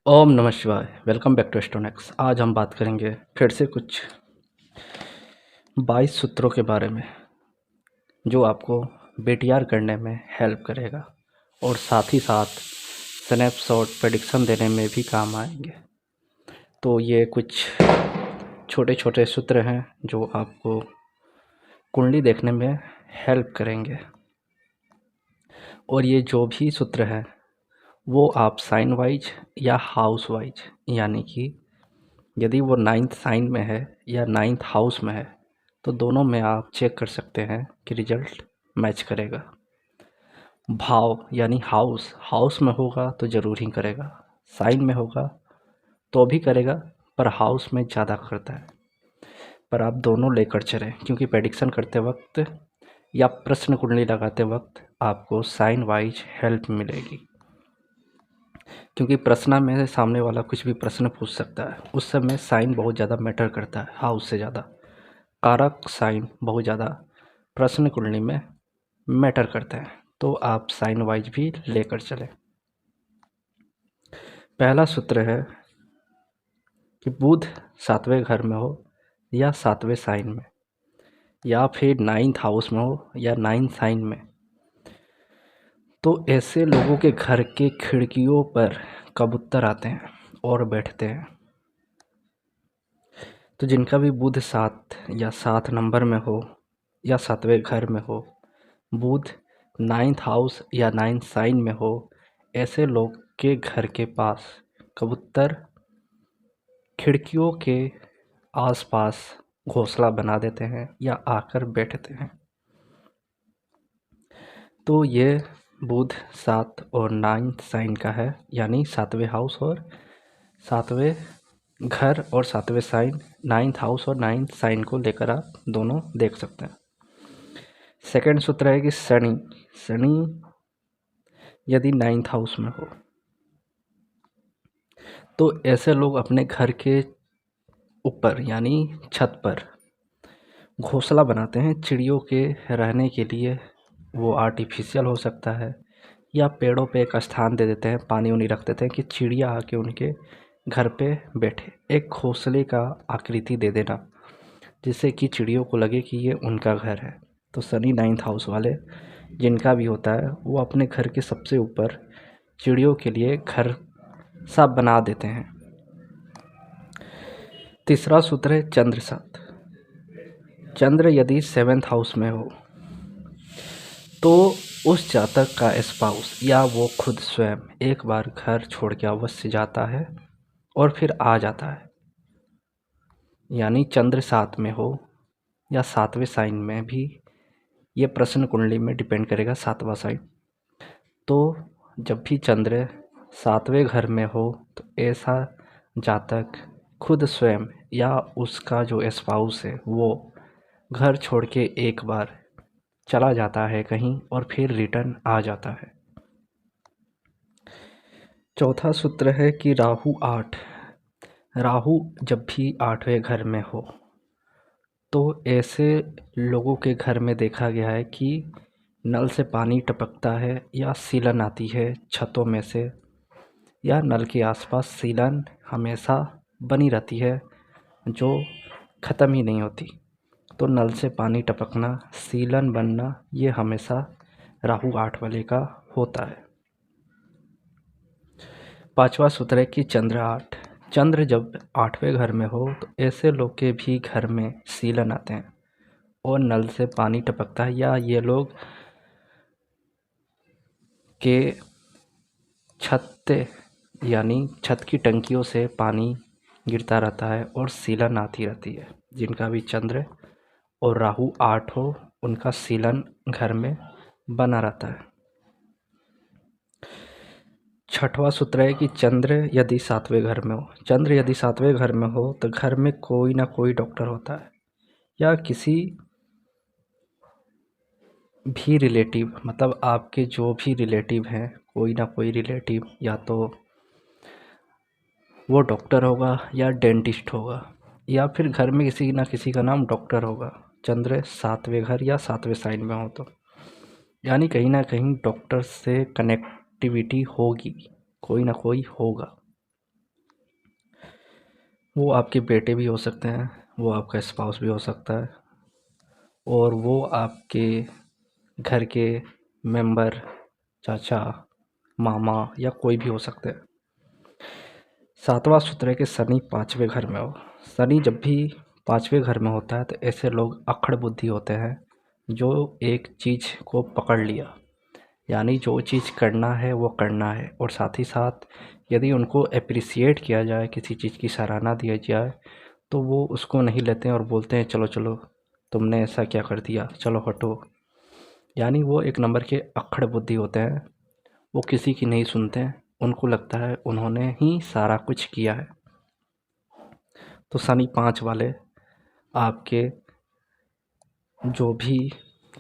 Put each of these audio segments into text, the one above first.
ओम नमः शिवाय। Welcome back to Astronox. आज हम बात करेंगे फिर से कुछ 22 सूत्रों के बारे में जो आपको बीटीआर करने में हेल्प करेगा और साथ ही साथ स्नैपशॉट प्रेडिक्शन देने में भी काम आएंगे। तो ये कुछ छोटे छोटे सूत्र हैं जो आपको कुंडली देखने में हेल्प करेंगे। और ये जो भी सूत्र है वो आप साइन वाइज या हाउस वाइज, यानी कि यदि वो 9th साइन में है या 9th हाउस में है तो दोनों में आप चेक कर सकते हैं कि रिजल्ट मैच करेगा। भाव यानी हाउस में होगा तो ज़रूर ही करेगा, साइन में होगा तो भी करेगा, पर हाउस में ज़्यादा करता है। पर आप दोनों लेकर चलें, क्योंकि प्रेडिक्शन करते वक्त या प्रश्न कुंडली लगाते वक्त आपको साइन वाइज हेल्प मिलेगी। क्योंकि प्रश्न में सामने वाला कुछ भी प्रश्न पूछ सकता है, उस समय साइन बहुत ज़्यादा मैटर करता है, हाउस से ज़्यादा कारक साइन बहुत ज़्यादा प्रश्न कुंडली में मैटर करते हैं। तो आप साइन वाइज भी लेकर चलें। पहला सूत्र है कि बुध 7वें घर में हो या 7वें साइन में या फिर 9th हाउस में हो या 9th साइन में, तो ऐसे लोगों के घर के खिड़कियों पर कबूतर आते हैं और बैठते हैं। तो जिनका भी बुध 7 या 7 नंबर में हो या 7वें घर में हो, बुध 9th हाउस या 9th साइन में हो, ऐसे लोग के घर के पास कबूतर खिड़कियों के आसपास घोंसला बना देते हैं या आकर बैठते हैं। तो ये बुध 7 और 9th साइन का है, यानी 7वें हाउस और 7वें घर और 7वें साइन, 9th हाउस और 9th साइन को लेकर आप दोनों देख सकते हैं। सेकंड सूत्र है कि शनि यदि 9th हाउस में हो तो ऐसे लोग अपने घर के ऊपर यानी छत पर घोंसला बनाते हैं चिड़ियों के रहने के लिए। वो आर्टिफिशियल हो सकता है या पेड़ों पे एक स्थान दे देते हैं, पानी उनी रख देते हैं कि चिड़िया आके उनके घर पे बैठे। एक घोंसले का आकृति दे देना जिससे कि चिड़ियों को लगे कि ये उनका घर है। तो शनि 9th हाउस वाले जिनका भी होता है वो अपने घर के सबसे ऊपर चिड़ियों के लिए घर सा बना देते हैं। तीसरा सूत्र है चंद्र 7। चंद्र यदि 7th हाउस में हो तो उस जातक का स्पाउस या वो खुद स्वयं एक बार घर छोड़ के अवश्य जाता है और फिर आ जाता है। यानी चंद्र 7 में हो या 7वें साइन में भी, ये प्रश्न कुंडली में डिपेंड करेगा 7वां साइन। तो जब भी चंद्र 7वें घर में हो तो ऐसा जातक खुद स्वयं या उसका जो स्पाउस है वो घर छोड़ के एक बार चला जाता है कहीं और फिर रिटर्न आ जाता है। चौथा सूत्र है कि राहु 8। राहु जब भी 8वें घर में हो तो ऐसे लोगों के घर में देखा गया है कि नल से पानी टपकता है या सीलन आती है छतों में से, या नल के आसपास सीलन हमेशा बनी रहती है जो ख़त्म ही नहीं होती। तो नल से पानी टपकना, सीलन बनना, ये हमेशा राहु 8 वाले का होता है। पांचवा सूत्र है कि चंद्र 8। चंद्र जब 8वें घर में हो तो ऐसे लोग के भी घर में सीलन आते हैं और नल से पानी टपकता है, या ये लोग के छत यानी छत की टंकियों से पानी गिरता रहता है और सीलन आती रहती है। जिनका भी चंद्र और राहु 8 हो उनका सीलन घर में बना रहता है। छठवां सूत्र है कि चंद्र यदि 7वें घर में हो, चंद्र यदि 7वें घर में हो तो घर में कोई ना कोई डॉक्टर होता है या किसी भी रिलेटिव, मतलब आपके जो भी रिलेटिव हैं, कोई ना कोई रिलेटिव या तो वो डॉक्टर होगा या डेंटिस्ट होगा या फिर घर में किसी ना किसी का नाम डॉक्टर होगा। चंद्र 7वें घर या 7वें साइन में हो तो यानी कहीं ना कहीं डॉक्टर से कनेक्टिविटी होगी, कोई ना कोई होगा। वो आपके बेटे भी हो सकते हैं, वो आपका स्पाउस भी हो सकता है, और वो आपके घर के मेंबर, चाचा, मामा या कोई भी हो सकते हैं। सातवां सूत्र है कि शनि पाँचवें घर में हो। शनि जब भी पाँचवें घर में होता है तो ऐसे लोग अक्खड़ बुद्धि होते हैं, जो एक चीज़ को पकड़ लिया, यानी जो चीज़ करना है वो करना है, और साथ ही साथ यदि उनको एप्रिसिएट किया जाए, किसी चीज़ की सराहना दी जाए, तो वो उसको नहीं लेते हैं और बोलते हैं चलो चलो तुमने ऐसा क्या कर दिया, चलो हटो। यानी वो एक नंबर के अक्खड़ बुद्धि होते हैं, वो किसी की नहीं सुनते हैं, उनको लगता है उन्होंने ही सारा कुछ किया है। तो शनि पाँच वाले आपके जो भी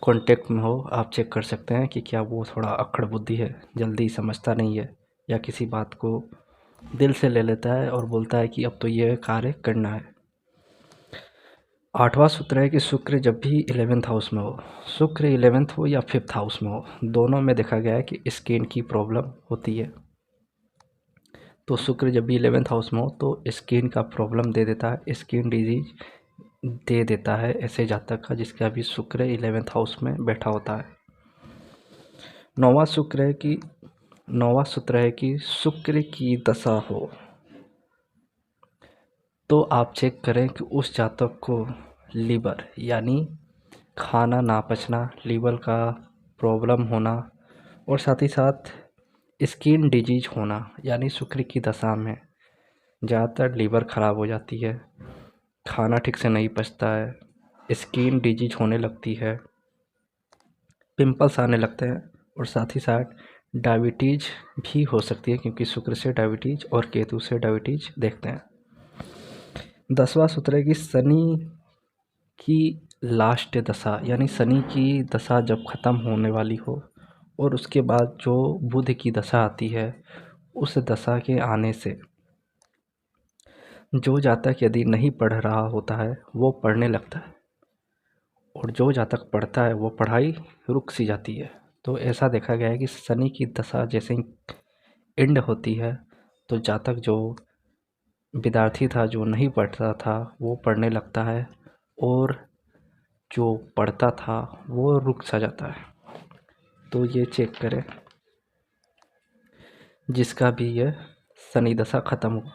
कॉन्टेक्ट में हो, आप चेक कर सकते हैं कि क्या वो थोड़ा अक्खड़ बुद्धि है, जल्दी समझता नहीं है, या किसी बात को दिल से ले लेता है और बोलता है कि अब तो ये कार्य करना है। आठवां सूत्र है कि शुक्र जब भी 11th हाउस में हो, शुक्र 11th हो या 5th हाउस में हो, दोनों में देखा गया है कि स्किन की प्रॉब्लम होती है। तो शुक्र जब भी 11th हाउस में हो तो स्किन का प्रॉब्लम दे देता है, स्किन डिजीज दे देता है ऐसे जातक का जिसका भी शुक्र 11th हाउस में बैठा होता है। नौवां शुक्र है कि नौवां सूत्र है कि शुक्र की दशा हो तो आप चेक करें कि उस जातक को लीवर यानी खाना ना पचना, लीवर का प्रॉब्लम होना, और साथ ही साथ स्किन डिजीज होना, यानी शुक्र की दशा में ज़्यादातर लीवर ख़राब हो जाती है, खाना ठीक से नहीं पचता है, स्किन डिजीज होने लगती है, पिंपल्स आने लगते हैं, और साथ ही साथ डायबिटीज़ भी हो सकती है, क्योंकि शुक्र से डायबिटीज़ और केतु से डायबिटीज़ देखते हैं। 10वां सूत्र है कि शनि की लास्ट दशा, यानी शनि की दशा जब ख़त्म होने वाली हो और उसके बाद जो बुध की दशा आती है, उस दशा के आने से जो जातक यदि नहीं पढ़ रहा होता है वो पढ़ने लगता है, और जो जातक पढ़ता है वो पढ़ाई रुक सी जाती है। तो ऐसा देखा गया है कि शनि की दशा जैसे ही एंड होती है तो जातक जो विद्यार्थी था, जो नहीं पढ़ता था, वो पढ़ने लगता है, और जो पढ़ता था वो रुक सा जाता है। तो ये चेक करें जिसका भी ये शनि दशा ख़त्म हुआ।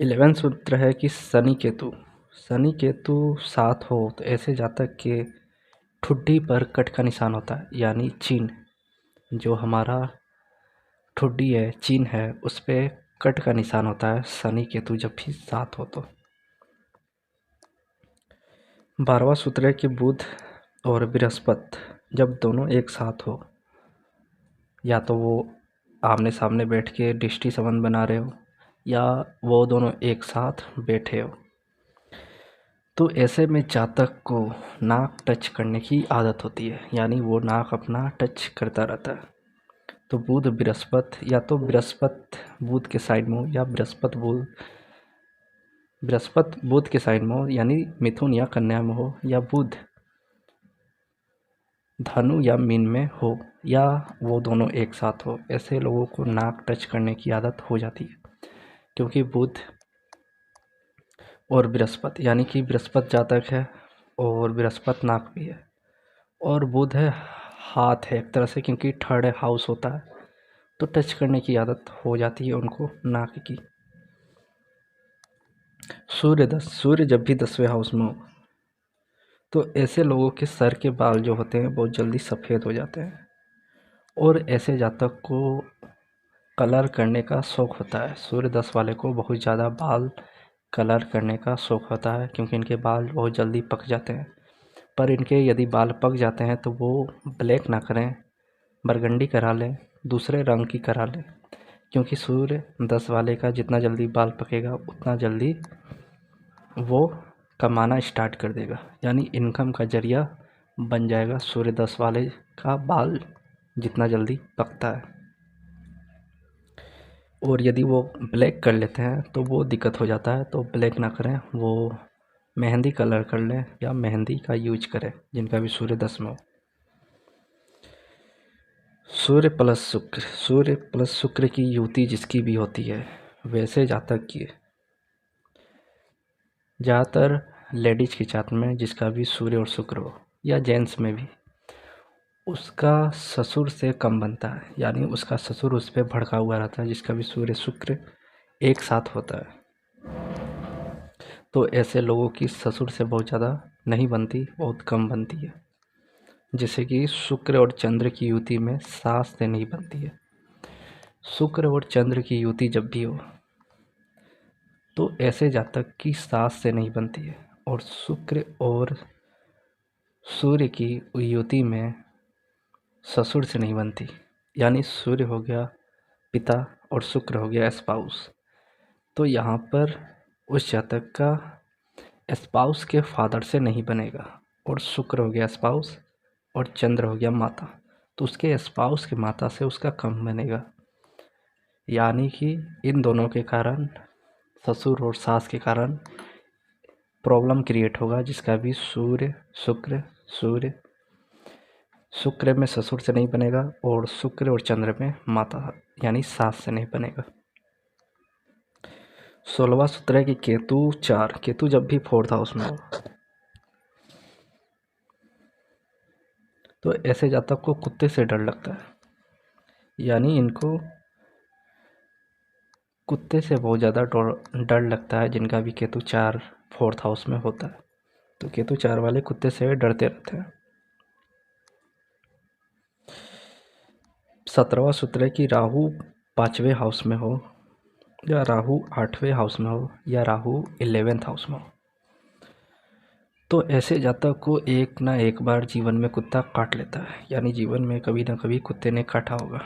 11 सूत्र है कि शनि केतु साथ हो तो ऐसे जातक के ठुड्डी पर कट का निशान होता है, यानी चिन्ह जो हमारा ठुड्डी है, चिन्ह है, उस पे कट का निशान होता है शनि केतु जब भी साथ हो तो। 12वां सूत्र है कि बुध और बृहस्पति जब दोनों एक साथ हो, या तो वो आमने सामने बैठ के दृष्टि संबंध बना रहे हो, या वो दोनों एक साथ बैठे हो, तो ऐसे में जातक को नाक टच करने की आदत होती है, यानी वो नाक अपना टच करता रहता है। तो बुध बृहस्पति, या तो बृहस्पति बुध के साइड में हो या बृहस्पति बुध के साइड में हो, यानी मिथुन या कन्या में हो, या बुध धनु या मीन में हो, या वो दोनों एक साथ हो, ऐसे लोगों को नाक टच करने की आदत हो जाती है। क्योंकि बुध और बृहस्पति, यानी कि बृहस्पति जातक है और बृहस्पति नाक भी है, और बुध है हाथ है एक तरह से, क्योंकि थर्ड हाउस होता है, तो टच करने की आदत हो जाती है उनको नाक की। सूर्य जब भी 10वें हाउस में हो तो ऐसे लोगों के सर के बाल जो होते हैं बहुत जल्दी सफ़ेद हो जाते हैं, और ऐसे जातक को कलर करने का शौक़ होता है। सूर्य 10 वाले को बहुत ज़्यादा बाल कलर करने का शौक़ होता है, क्योंकि इनके बाल बहुत जल्दी पक जाते हैं। पर इनके यदि बाल पक जाते हैं तो वो ब्लैक ना करें, बरगंडी करा लें, दूसरे रंग की करा लें, क्योंकि सूर्य 10 वाले का जितना जल्दी बाल पकेगा उतना जल्दी वो कमाना स्टार्ट कर देगा, यानी इनकम का ज़रिया बन जाएगा सूर्य 10 वाले का बाल जितना जल्दी पकता है। और यदि वो ब्लैक कर लेते हैं तो वो दिक्कत हो जाता है, तो ब्लैक ना करें, वो मेहंदी कलर कर लें या मेहंदी का यूज करें जिनका भी सूर्य 10 में हो। सूर्य प्लस शुक्र की युति जिसकी भी होती है, वैसे जातक की ज़्यादातर लेडीज के जात में जिसका भी सूर्य और शुक्र हो, या जेंट्स में भी, उसका ससुर से कम बनता है, यानी उसका ससुर उस पर भड़का हुआ रहता है, जिसका भी सूर्य शुक्र एक साथ होता है। तो ऐसे लोगों की ससुर से बहुत ज़्यादा नहीं बनती, बहुत कम बनती है। जैसे कि शुक्र और चंद्र की युति में सास से नहीं बनती है। शुक्र और चंद्र की युति जब भी हो तो ऐसे जातक की सास से नहीं बनती है। और शुक्र और सूर्य की युति में ससुर से नहीं बनती, यानी सूर्य हो गया पिता और शुक्र हो गया स्पाउस। तो यहाँ पर उस जातक का स्पाउस के फादर से नहीं बनेगा, और शुक्र हो गया स्पाउस और चंद्र हो गया माता, तो उसके स्पाउस की माता से उसका कम बनेगा। यानी कि इन दोनों के कारण, ससुर और सास के कारण प्रॉब्लम क्रिएट होगा, जिसका भी सूर्य शुक्र में ससुर से नहीं बनेगा, और शुक्र और चंद्र में माता यानी सास से नहीं बनेगा। 16वां सूत्र है कि केतु जब भी 4th हाउस में हो तो ऐसे जातक को कुत्ते से डर लगता है, यानी इनको कुत्ते से बहुत ज़्यादा डर लगता है, जिनका भी केतु 4th हाउस में होता है। तो केतु 4 वाले कुत्ते से डरते रहते हैं। 17वां सूत्र है कि राहु 5वें हाउस में हो, या राहु 8वें हाउस में हो, या राहु 11th हाउस में हो, तो ऐसे जातक को एक ना एक बार जीवन में कुत्ता काट लेता है, यानी जीवन में कभी ना कभी कुत्ते ने काटा होगा।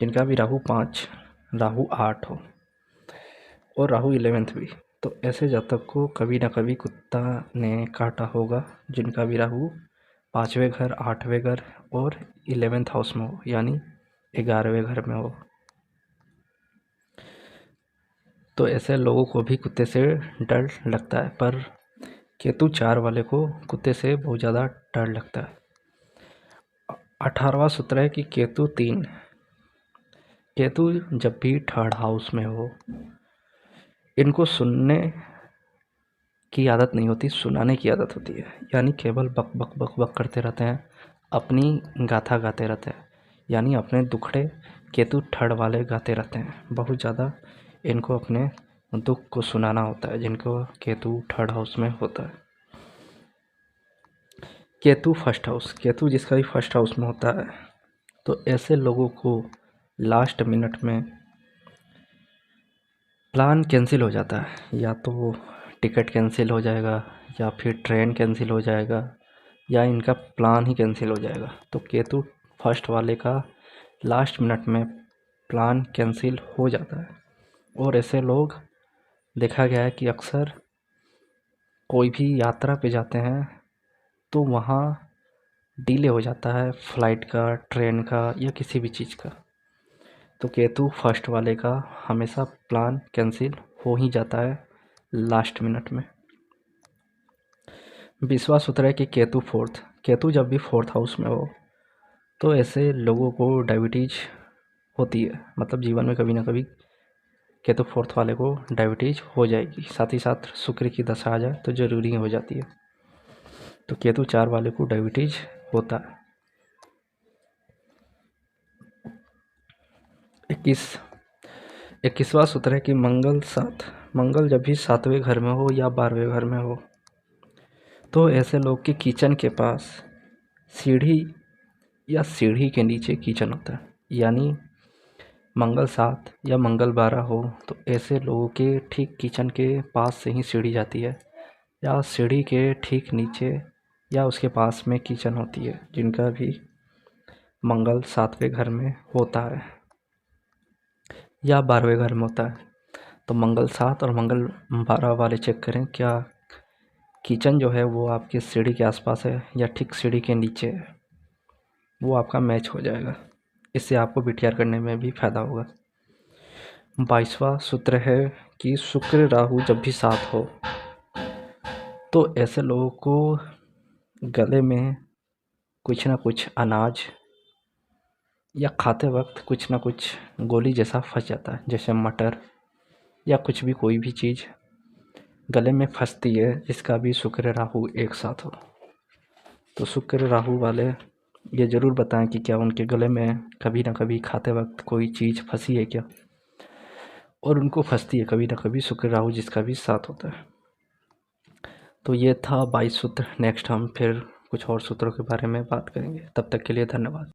जिनका भी राहु 5, राहु 8 हो और राहु 11th भी, तो ऐसे जातक को कभी ना कभी कुत्ता ने काटा होगा, जिनका भी राहु 5वें घर, 8वें घर और 11th हाउस में हो, यानी 11वें घर में हो। तो ऐसे लोगों को भी कुत्ते से डर लगता है, पर केतु 4 वाले को कुत्ते से बहुत ज़्यादा डर लगता है। 18वां सूत्र है कि केतु जब भी 3rd हाउस में हो, इनको सुनने की आदत नहीं होती, सुनाने की आदत होती है, यानी केवल बक बक बक बक करते रहते हैं, अपनी गाथा गाते रहते हैं, यानी अपने दुखड़े केतु 3rd वाले गाते रहते हैं। बहुत ज़्यादा इनको अपने दुख को सुनाना होता है, जिनको केतु 3rd हाउस में होता है। केतु 1st हाउस, केतु जिसका भी 1st हाउस में होता है, तो ऐसे लोगों को लास्ट मिनट में प्लान कैंसिल हो जाता है, या तो टिकट कैंसिल हो जाएगा, या फिर ट्रेन कैंसिल हो जाएगा, या इनका प्लान ही कैंसिल हो जाएगा। तो केतु 1st वाले का लास्ट मिनट में प्लान कैंसिल हो जाता है, और ऐसे लोग देखा गया है कि अक्सर कोई भी यात्रा पे जाते हैं तो वहाँ डिले हो जाता है, फ्लाइट का, ट्रेन का, या किसी भी चीज़ का। तो केतु 1st वाले का हमेशा प्लान कैंसिल हो ही जाता है लास्ट मिनट में। 20वां सूत्र है कि केतु जब भी 4th हाउस में हो तो ऐसे लोगों को डायबिटीज होती है, मतलब जीवन में कभी ना कभी केतु 4th वाले को डायबिटीज हो जाएगी। साथ ही साथ शुक्र की दशा आ जाए तो ज़रूरी हो जाती है। तो केतु 4 वाले को डायबिटीज होता है। 21वां सूत्र है कि मंगल जब भी 7वें घर में हो या 12वें घर में हो तो ऐसे लोग के किचन के पास सीढ़ी या सीढ़ी के नीचे किचन होता है, यानी मंगल 7 या मंगल 12 हो तो ऐसे लोगों के ठीक किचन के पास से ही सीढ़ी जाती है, या सीढ़ी के ठीक नीचे या उसके पास में किचन होती है, जिनका भी मंगल 7वें घर में होता है या 12वें घर में होता है। तो मंगल 7 और मंगल 12 वाले चेक करें, क्या किचन जो है वो आपके सीढ़ी के आसपास है या ठीक सीढ़ी के नीचे है, वो आपका मैच हो जाएगा। इससे आपको बीटीआर करने में भी फ़ायदा होगा। 22वां सूत्र है कि शुक्र राहु जब भी साथ हो तो ऐसे लोगों को गले में कुछ ना कुछ अनाज या खाते वक्त कुछ ना कुछ गोली जैसा फंस जाता है, जैसे मटर या कुछ भी, कोई भी चीज़ गले में फंसती है जिसका भी शुक्र राहु एक साथ हो। तो शुक्र राहु वाले ये ज़रूर बताएं कि क्या उनके गले में कभी ना कभी खाते वक्त कोई चीज़ फंसी है क्या, और उनको फंसती है कभी ना कभी शुक्र राहु जिसका भी साथ होता है। तो ये था 22 सूत्र। नेक्स्ट हम फिर कुछ और सूत्रों के बारे में बात करेंगे। तब तक के लिए धन्यवाद।